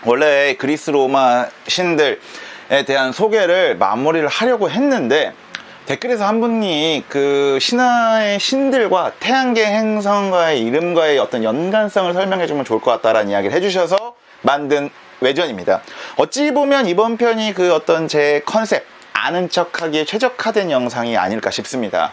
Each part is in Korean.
원래 그리스 로마 신들에 대한 소개를 마무리를 하려고 했는데 댓글에서 한 분이 그 신화의 신들과 태양계 행성과의 이름과의 어떤 연관성을 설명해주면 좋을 것 같다라는 이야기를 해주셔서 만든 외전입니다. 어찌 보면 이번 편이 그 어떤 제 컨셉 아는 척하기에 최적화된 영상이 아닐까 싶습니다.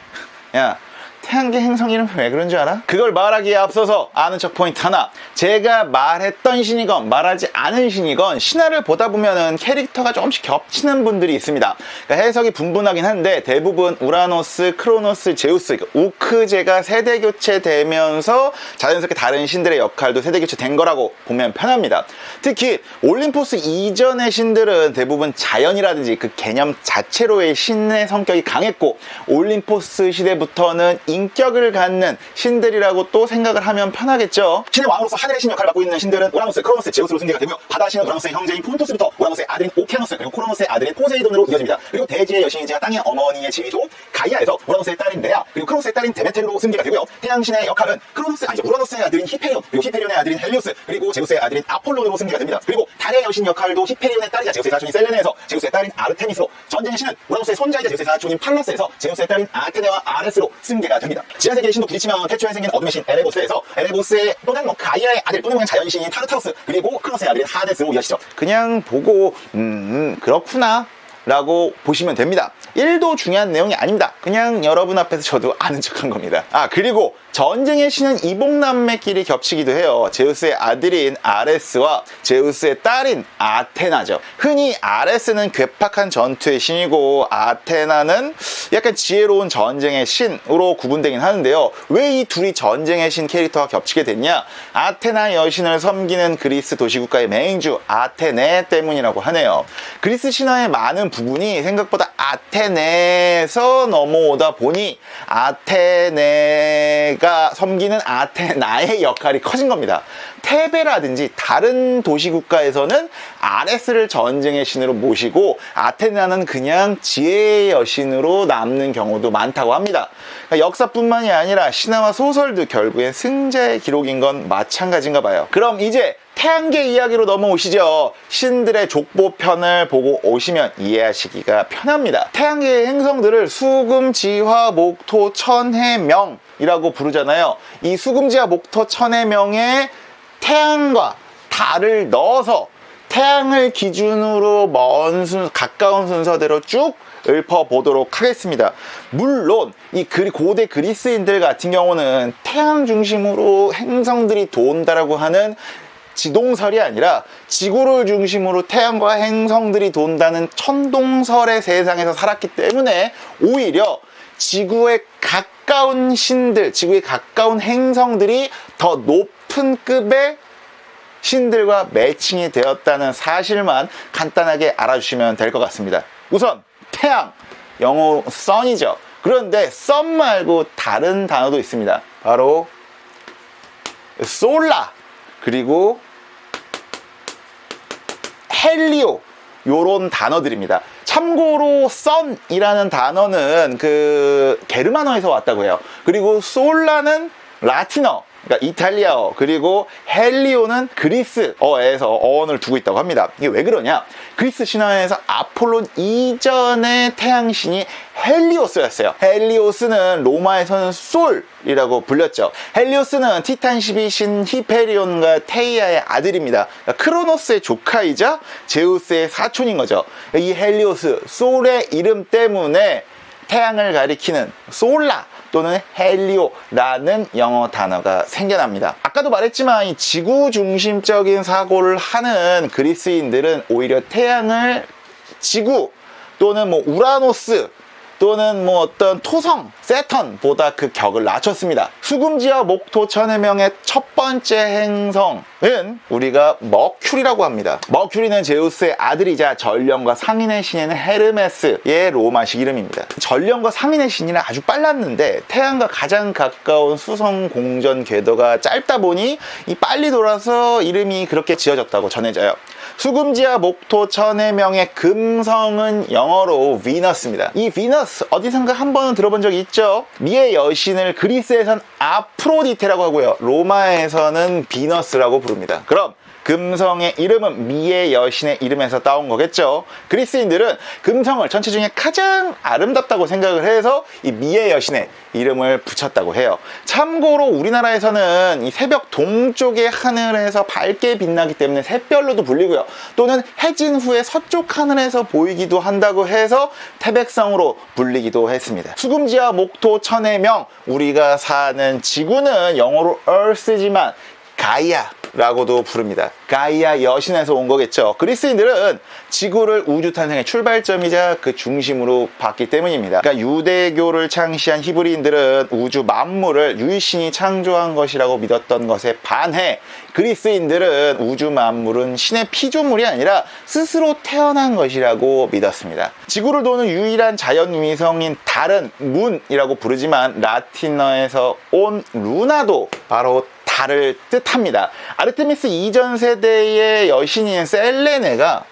야, 태양계 행성 이름 왜 그런 줄 알아? 그걸 말하기에 앞서서 아는 척 포인트 하나. 제가 말했던 신이건 말하지 않은 신이건 신화를 보다 보면은 캐릭터가 조금씩 겹치는 분들이 있습니다. 그러니까 해석이 분분하긴 한데 대부분 우라노스, 크로노스, 제우스, 우크제가 세대 교체되면서 자연스럽게 다른 신들의 역할도 세대 교체된 거라고 보면 편합니다. 특히 올림포스 이전의 신들은 대부분 자연이라든지 그 개념 자체로의 신의 성격이 강했고 올림포스 시대부터는 인격을 갖는 신들이라고 또 생각을 하면 편하겠죠. 신의 왕으로서 하늘의 신 역할을 맡고 있는 신들은 우라노스, 크로노스, 제우스로 승계가 되고요. 바다 신은 우라노스의 형제인 폰토스부터 우라노스의 아들인 오케아노스, 그리고 크로노스의 아들인 포세이돈으로 이어집니다. 그리고 대지의 여신이자 땅의 어머니의 지위조 가이아에서 우라노스의 딸인 레아, 그리고 크로노스의 딸인 데메테르로 승계가 되고요. 태양신의 역할은 우라노스의 아들인 히페리온, 그리고 히페리온의 아들인 헬리오스, 그리고 제우스의 아들인 아폴론으로 승계가 됩니다. 그리고 달의 여신 역할도 히페리온의 딸이자 제우스의 사촌인 셀레네에서 제우스의 딸인 아르테미스로, 전쟁의 신은 우라노스의 손자이자 제우스의 사촌인 팔라스에서 제우스의 딸인 아테네와 아레스로 승계가 됩니다. 지하세계의 신도 부딪히면 태초에 생긴 어둠의 신 에레보스에서 에레보스의 또는 가이아의 아들 또는 그냥 자연신인 타르타우스, 그리고 크로노스의 아들인 하데스로 이어지죠. 그냥 보고 그렇구나 라고 보시면 됩니다. 1도 중요한 내용이 아닙니다. 그냥 여러분 앞에서 저도 아는 척한 겁니다. 그리고 전쟁의 신은 이복남매끼리 겹치기도 해요. 제우스의 아들인 아레스와 제우스의 딸인 아테나죠. 흔히 아레스는 괴팍한 전투의 신이고 아테나는 약간 지혜로운 전쟁의 신으로 구분되긴 하는데요. 왜 이 둘이 전쟁의 신 캐릭터가 겹치게 됐냐? 아테나 여신을 섬기는 그리스 도시국가의 맹주 아테네 때문이라고 하네요. 그리스 신화의 많은 부분이 생각보다 아테네에서 넘어오다 보니 아테네가 섬기는 아테나의 역할이 커진 겁니다. 테베라든지 다른 도시국가에서는 아레스를 전쟁의 신으로 모시고 아테나는 그냥 지혜의 여신으로 남는 경우도 많다고 합니다. 그러니까 역사뿐만이 아니라 신화와 소설도 결국엔 승자의 기록인 건 마찬가지인가 봐요. 그럼 이제 태양계 이야기로 넘어오시죠. 신들의 족보편을 보고 오시면 이해하시기가 편합니다. 태양계의 행성들을 수금지화 목토 천해명이라고 부르잖아요. 이 수금지화 목토 천해명에 태양과 달을 넣어서 태양을 기준으로 가까운 순서대로 쭉 읊어보도록 하겠습니다. 물론 이 고대 그리스인들 같은 경우는 태양 중심으로 행성들이 돈다라고 하는 지동설이 아니라 지구를 중심으로 태양과 행성들이 돈다는 천동설의 세상에서 살았기 때문에 오히려 지구에 가까운 신들, 지구에 가까운 행성들이 더 높은 급의 신들과 매칭이 되었다는 사실만 간단하게 알아주시면 될 것 같습니다. 우선 태양, 영어로 sun이죠. 그런데 sun 말고 다른 단어도 있습니다. 바로 솔라, 그리고 헬리오, 요런 단어들입니다. 참고로 sun이라는 단어는 그 게르만어에서 왔다고 해요. 그리고 솔라는 라틴어, 그러니까 이탈리아어, 그리고 헬리오는 그리스어에서 어원을 두고 있다고 합니다. 이게 왜 그러냐? 그리스 신화에서 아폴론 이전의 태양신이 헬리오스였어요. 헬리오스는 로마에서는 솔이라고 불렸죠. 헬리오스는 티탄 12신 히페리온과 테이아의 아들입니다. 그러니까 크로노스의 조카이자 제우스의 사촌인 거죠. 이 헬리오스, 솔의 이름 때문에 태양을 가리키는 솔라 또는 헬리오라는 영어 단어가 생겨납니다. 아까도 말했지만 이 지구 중심적인 사고를 하는 그리스인들은 오히려 태양을 지구 또는 우라노스 또는 어떤 토성, 세턴보다 그 격을 낮췄습니다. 수금지와 목토 천해명의 첫 번째 행성은 우리가 머큐리라고 합니다. 머큐리는 제우스의 아들이자 전령과 상인의 신인 헤르메스의 로마식 이름입니다. 전령과 상인의 신이는 아주 빨랐는데 태양과 가장 가까운 수성 공전 궤도가 짧다 보니 이 빨리 돌아서 이름이 그렇게 지어졌다고 전해져요. 수금지와 목토 천해명의 금성은 영어로 비너스입니다. 이 비너스 어디선가 한 번은 들어본 적이 있죠? 미의 여신을 그리스에선 아프로디테라고 하고요. 로마에서는 비너스라고 부릅니다. 그럼 금성의 이름은 미의 여신의 이름에서 따온 거겠죠. 그리스인들은 금성을 전체 중에 가장 아름답다고 생각을 해서 이 미의 여신의 이름을 붙였다고 해요. 참고로 우리나라에서는 이 새벽 동쪽의 하늘에서 밝게 빛나기 때문에 샛별로도 불리고요. 또는 해진 후에 서쪽 하늘에서 보이기도 한다고 해서 태백성으로 불리기도 했습니다. 수금지와 목토 천의 명, 우리가 사는 지구는 영어로 Earth지만 가이아 라고도 부릅니다. 가이아 여신에서 온 거겠죠. 그리스인들은 지구를 우주 탄생의 출발점이자 그 중심으로 봤기 때문입니다. 그러니까 유대교를 창시한 히브리인들은 우주 만물을 유일신이 창조한 것이라고 믿었던 것에 반해 그리스인들은 우주 만물은 신의 피조물이 아니라 스스로 태어난 것이라고 믿었습니다. 지구를 도는 유일한 자연위성인 달은 문이라고 부르지만 라틴어에서 온 루나도 바로 달을 뜻합니다. 아르테미스 이전 세대의 여신인 셀레네가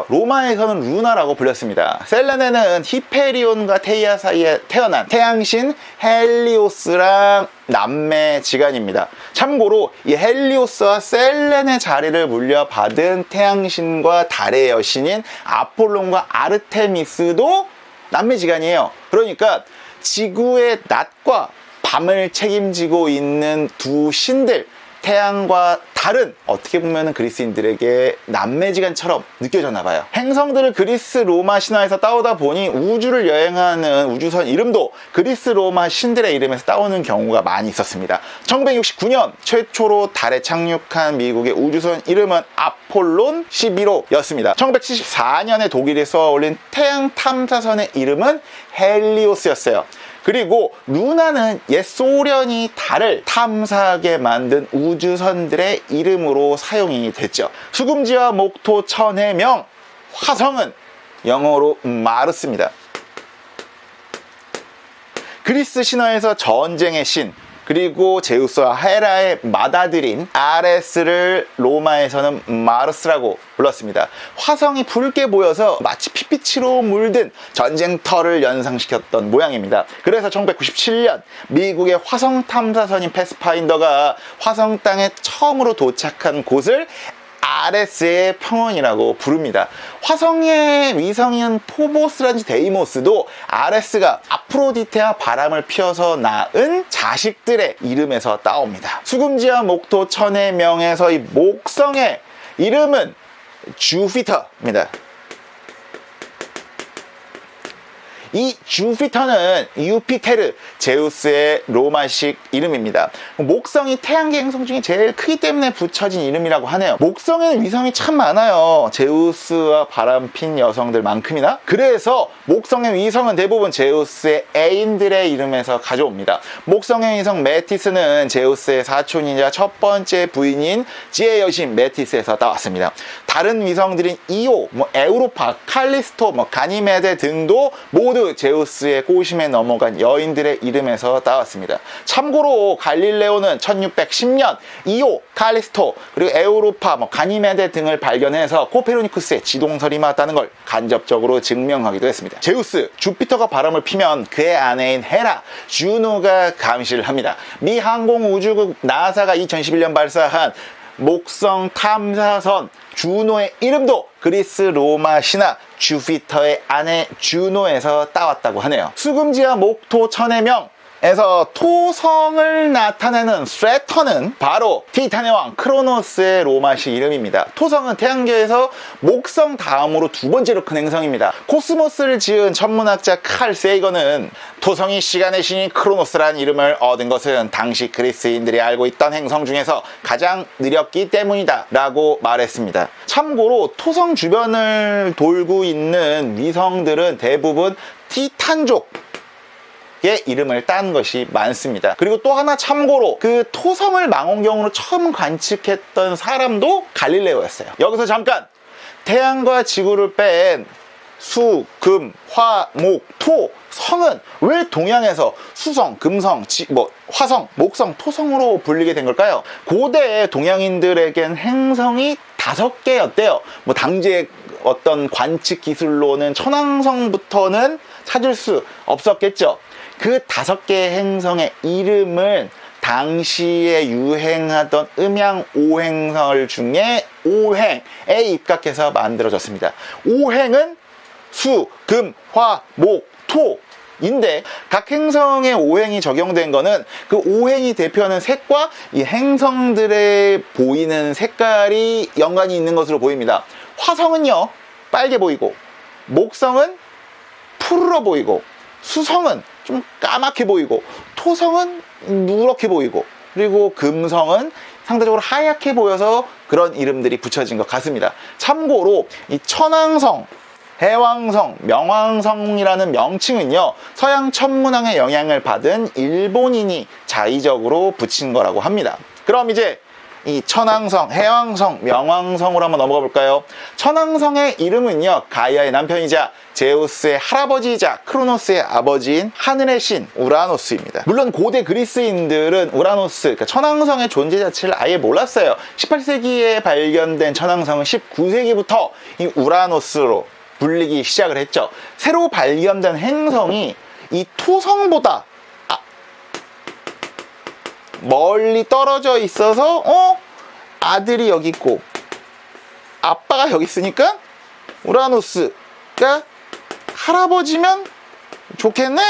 로마에서는 루나라고 불렸습니다. 셀레네는 히페리온과 테이아 사이에 태어난 태양신 헬리오스랑 남매지간입니다. 참고로 이 헬리오스와 셀레네 자리를 물려받은 태양신과 달의 여신인 아폴론과 아르테미스도 남매지간이에요. 그러니까 지구의 낮과 밤을 책임지고 있는 두 신들, 태양과 달은 어떻게 보면 그리스인들에게 남매지간처럼 느껴졌나 봐요. 행성들을 그리스 로마 신화에서 따오다 보니 우주를 여행하는 우주선 이름도 그리스 로마 신들의 이름에서 따오는 경우가 많이 있었습니다. 1969년 최초로 달에 착륙한 미국의 우주선 이름은 아폴론 11호였습니다. 1974년에 독일이 쏘아올린 태양 탐사선의 이름은 헬리오스였어요. 그리고 루나는 옛 소련이 달을 탐사하게 만든 우주선들의 이름으로 사용이 됐죠. 수금지와 목토 천의 명, 화성은 영어로 마르스입니다. 그리스 신화에서 전쟁의 신, 그리고 제우스와 헤라의 맏아들인 아레스를 로마에서는 마르스라고 불렀습니다. 화성이 붉게 보여서 마치 핏빛으로 물든 전쟁터를 연상시켰던 모양입니다. 그래서 1997년 미국의 화성 탐사선인 패스파인더가 화성 땅에 처음으로 도착한 곳을 아레스의 평원이라고 부릅니다. 화성의 위성인 포보스라든지 데이모스도 아레스가 아프로디테와 바람을 피워서 낳은 자식들의 이름에서 따옵니다. 수금지와 목토 천의 명에서 이 목성의 이름은 주피터입니다. 이 주피터는 유피테르, 제우스의 로마식 이름입니다. 목성이 태양계 행성 중에 제일 크기 때문에 붙여진 이름이라고 하네요. 목성에는 위성이 참 많아요. 제우스와 바람핀 여성들만큼이나. 그래서 목성의 위성은 대부분 제우스의 애인들의 이름에서 가져옵니다. 목성의 위성 메티스는 제우스의 사촌이자 첫 번째 부인인 지의 여신 메티스에서 따왔습니다. 다른 위성들인 이오, 에우로파, 칼리스토, 가니메데 등도 모두 제우스의 꼬심에 넘어간 여인들의 이름에서 따왔습니다. 참고로 갈릴레오는 1610년 이오, 칼리스토, 그리고 에우로파, 가니메데 등을 발견해서 코페르니쿠스의 지동설이 맞다는 걸 간접적으로 증명하기도 했습니다. 제우스, 주피터가 바람을 피면 그의 아내인 헤라, 주노가 감시를 합니다. 미 항공우주국 나사가 2011년 발사한 목성 탐사선 주노의 이름도 그리스 로마 신화 주피터의 아내 주노에서 따왔다고 하네요. 수금지와 목토 천의 명에서 토성을 나타내는 세턴은 바로 티탄의 왕 크로노스의 로마식 이름입니다. 토성은 태양계에서 목성 다음으로 두 번째로 큰 행성입니다. 코스모스를 지은 천문학자 칼 세이건은 토성이 시간의 신인 크로노스라는 이름을 얻은 것은 당시 그리스인들이 알고 있던 행성 중에서 가장 느렸기 때문이다 라고 말했습니다. 참고로 토성 주변을 돌고 있는 위성들은 대부분 티탄족 의 이름을 딴 것이 많습니다. 그리고 또 하나 참고로 그 토성을 망원경으로 처음 관측했던 사람도 갈릴레오였어요. 여기서 잠깐 태양과 지구를 뺀 수, 금, 화, 목, 토, 성은 왜 동양에서 수성, 금성, 화성, 목성, 토성으로 불리게 된 걸까요? 고대 동양인들에겐 행성이 5개였대요. 당시의 어떤 관측 기술로는 천왕성부터는 찾을 수 없었겠죠. 그 5개의 행성의 이름을 당시에 유행하던 음양 5행설 중에 5행에 입각해서 만들어졌습니다. 5행은 수, 금, 화, 목, 토 인데 각 행성의 5행이 적용된 거는 그 5행이 대표하는 색과 이 행성들의 보이는 색깔이 연관이 있는 것으로 보입니다. 화성은요 빨개 보이고, 목성은 푸르러 보이고, 수성은 좀 까맣게 보이고, 토성은 누렇게 보이고, 그리고 금성은 상대적으로 하얗게 보여서 그런 이름들이 붙여진 것 같습니다. 참고로 이 천왕성, 해왕성, 명왕성이라는 명칭은요 서양 천문학의 영향을 받은 일본인이 자의적으로 붙인 거라고 합니다. 그럼 이제 이 천왕성, 해왕성, 명왕성으로 한번 넘어가 볼까요? 천왕성의 이름은요 가이아의 남편이자 제우스의 할아버지이자 크로노스의 아버지인 하늘의 신 우라노스입니다. 물론 고대 그리스인들은 우라노스, 그러니까 천왕성의 존재 자체를 아예 몰랐어요. 18세기에 발견된 천왕성은 19세기부터 이 우라노스로 불리기 시작을 했죠. 새로 발견된 행성이 이 토성보다 멀리 떨어져 있어서 아들이 여기 있고 아빠가 여기 있으니까 우라노스가 할아버지면 좋겠네?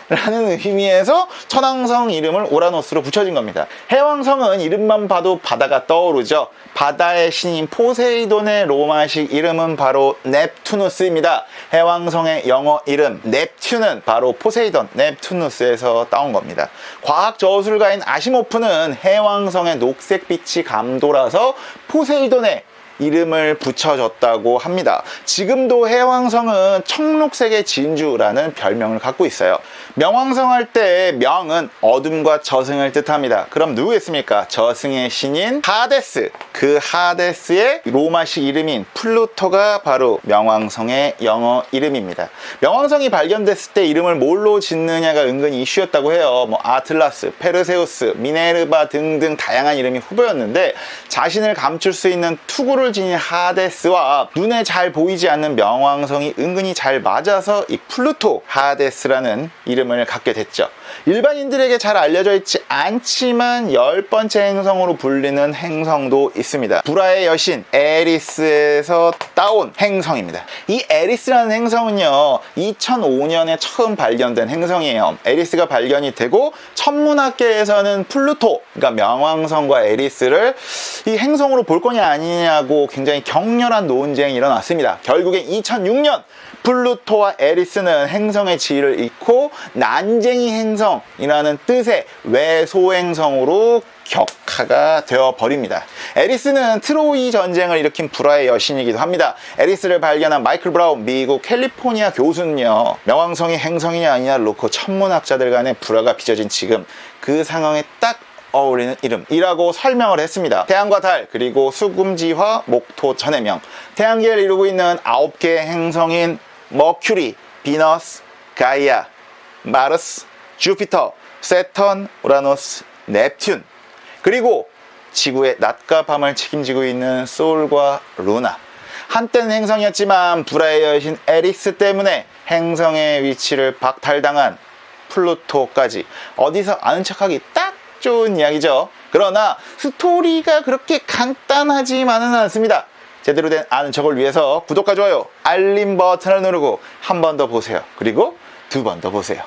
라는 의미에서 천왕성 이름을 우라노스로 붙여진 겁니다. 해왕성은 이름만 봐도 바다가 떠오르죠. 바다의 신인 포세이돈의 로마식 이름은 바로 넵투누스입니다. 해왕성의 영어 이름 넵튠은 바로 포세이돈, 넵투누스에서 따온 겁니다. 과학 저술가인 아시모프는 해왕성의 녹색빛이 감도라서 포세이돈의 이름을 붙여줬다고 합니다. 지금도 해왕성은 청록색의 진주라는 별명을 갖고 있어요. 명왕성 할 때 명은 어둠과 저승을 뜻합니다. 그럼 누구겠습니까? 저승의 신인 하데스. 그 하데스의 로마식 이름인 플루토가 바로 명왕성의 영어 이름입니다. 명왕성이 발견됐을 때 이름을 뭘로 짓느냐가 은근히 이슈였다고 해요. 아틀라스, 페르세우스, 미네르바 등등 다양한 이름이 후보였는데 자신을 감출 수 있는 투구를 지닌 하데스와 눈에 잘 보이지 않는 명왕성이 은근히 잘 맞아서 이 플루토 하데스라는 이름을 갖게 됐죠. 일반인들에게 잘 알려져 있지 않지만 10번째 행성으로 불리는 행성도 있습니다. 불화의 여신 에리스에서 따온 행성입니다. 이 에리스라는 행성은요 2005년에 처음 발견된 행성이에요. 에리스가 발견이 되고 천문학계에서는 플루토, 그러니까 명왕성과 에리스를 이 행성으로 볼 거냐 아니냐고 굉장히 격렬한 논쟁이 일어났습니다. 결국엔 2006년 플루토와 에리스는 행성의 지위를 잃고 난쟁이 행성이라는 뜻의 외소행성으로 격하가 되어버립니다. 에리스는 트로이 전쟁을 일으킨 불화의 여신이기도 합니다. 에리스를 발견한 마이클 브라운 미국 캘리포니아 교수는요 명왕성이 행성이냐 아니냐를 놓고 천문학자들 간의 불화가 빚어진 지금 그 상황에 딱 어울리는 이름이라고 설명을 했습니다. 태양과 달, 그리고 수금지화, 목토, 전해명, 태양계를 이루고 있는 9개의 행성인 머큐리, 비너스, 가이아, 마르스, 주피터, 세턴, 우라노스, 넵튠, 그리고 지구의 낮과 밤을 책임지고 있는 솔과 루나. 한때는 행성이었지만 불화의 여신 에리스 때문에 행성의 위치를 박탈당한 플루토까지 어디서 아는 척하기 딱 좋은 이야기죠. 그러나 스토리가 그렇게 간단하지만은 않습니다. 제대로 된 아는 척을 위해서 구독과 좋아요, 알림 버튼을 누르고 한 번 더 보세요. 그리고 두 번 더 보세요.